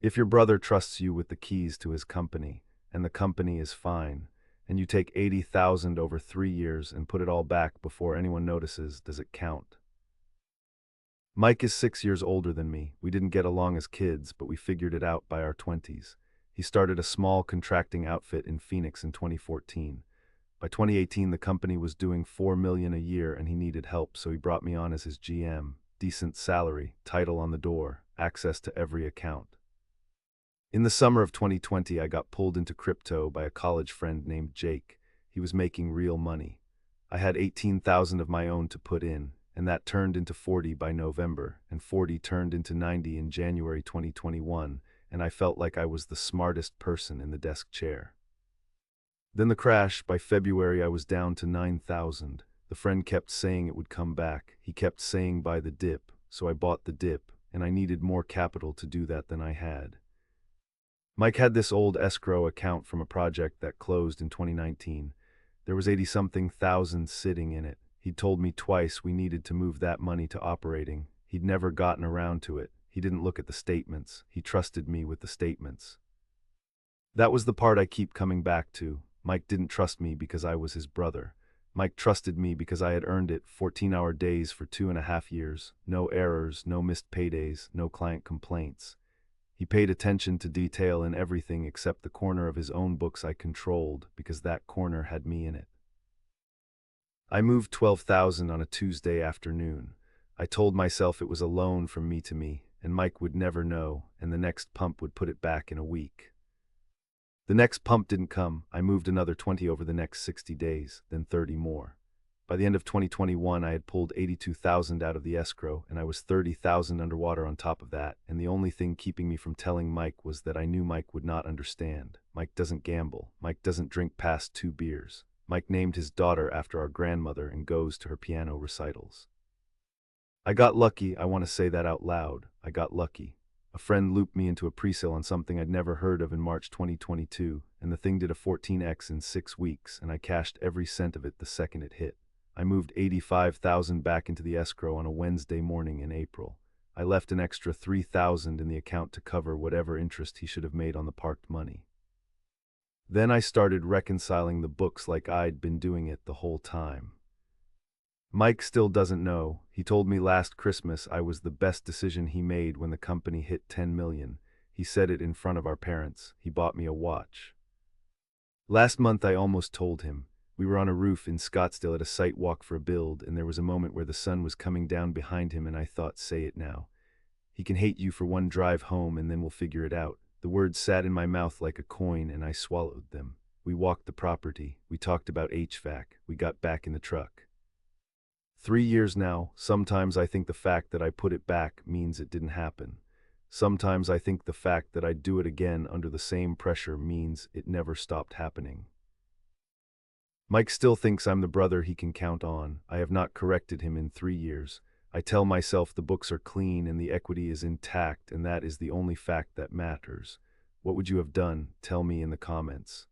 If your brother trusts you with the keys to his company, and the company is fine, and you take 80,000 over 3 years and put it all back before anyone notices, does it count? Mike is 6 years older than me. We didn't get along as kids, but we figured it out by our 20s. He started a small contracting outfit in Phoenix in 2014. By 2018, the company was doing $4 million a year and he needed help, so he brought me on as his GM. Decent salary, title on the door, access to every account. In the summer of 2020, I got pulled into crypto by a college friend named Jake. He was making real money. I had 18,000 of my own to put in, and that turned into 40 by November, and 40 turned into 90 in January 2021, and I felt like I was the smartest person in the desk chair. Then the crash. By February I was down to 9,000. The friend kept saying it would come back. He kept saying buy the dip, so I bought the dip, and I needed more capital to do that than I had. Mike had this old escrow account from a project that closed in 2019. There was 80-something thousand sitting in it. He'd told me twice we needed to move that money to operating. He'd never gotten around to it. He didn't look at the statements. He trusted me with the statements. That was the part I keep coming back to. Mike didn't trust me because I was his brother. Mike trusted me because I had earned it, 14-hour days for 2.5 years. No errors, no missed paydays, no client complaints. He paid attention to detail in everything except the corner of his own books I controlled, because that corner had me in it. I moved 12,000 on a Tuesday afternoon. I told myself it was a loan from me to me, and Mike would never know, and the next pump would put it back in a week. The next pump didn't come. I moved another 20 over the next 60 days, then 30 more. By the end of 2021, I had pulled 82,000 out of the escrow, and I was 30,000 underwater on top of that, and the only thing keeping me from telling Mike was that I knew Mike would not understand. Mike doesn't gamble. Mike doesn't drink past 2 beers. Mike named his daughter after our grandmother and goes to her piano recitals. I got lucky. I want to say that out loud. I got lucky. A friend looped me into a presale on something I'd never heard of in March 2022, and the thing did a 14x in 6 weeks, and I cashed every cent of it the second it hit. I moved 85,000 back into the escrow on a Wednesday morning in April. I left an extra 3,000 in the account to cover whatever interest he should have made on the parked money. Then I started reconciling the books like I'd been doing it the whole time. Mike still doesn't know. He told me last Christmas I was the best decision he made when the company hit 10 million. He said it in front of our parents. He bought me a watch. Last month I almost told him. We were on a roof in Scottsdale at a site walk for a build, and there was a moment where the sun was coming down behind him, and I thought, say it now. He can hate you for one drive home, and then we'll figure it out. The words sat in my mouth like a coin, and I swallowed them. We walked the property. We talked about HVAC. We got back in the truck. 3 years now. Sometimes I think the fact that I put it back means it didn't happen. Sometimes I think the fact that I'd do it again under the same pressure means it never stopped happening. Mike still thinks I'm the brother he can count on. I have not corrected him in 3 years. I tell myself the books are clean and the equity is intact, and that is the only fact that matters. What would you have done? Tell me in the comments.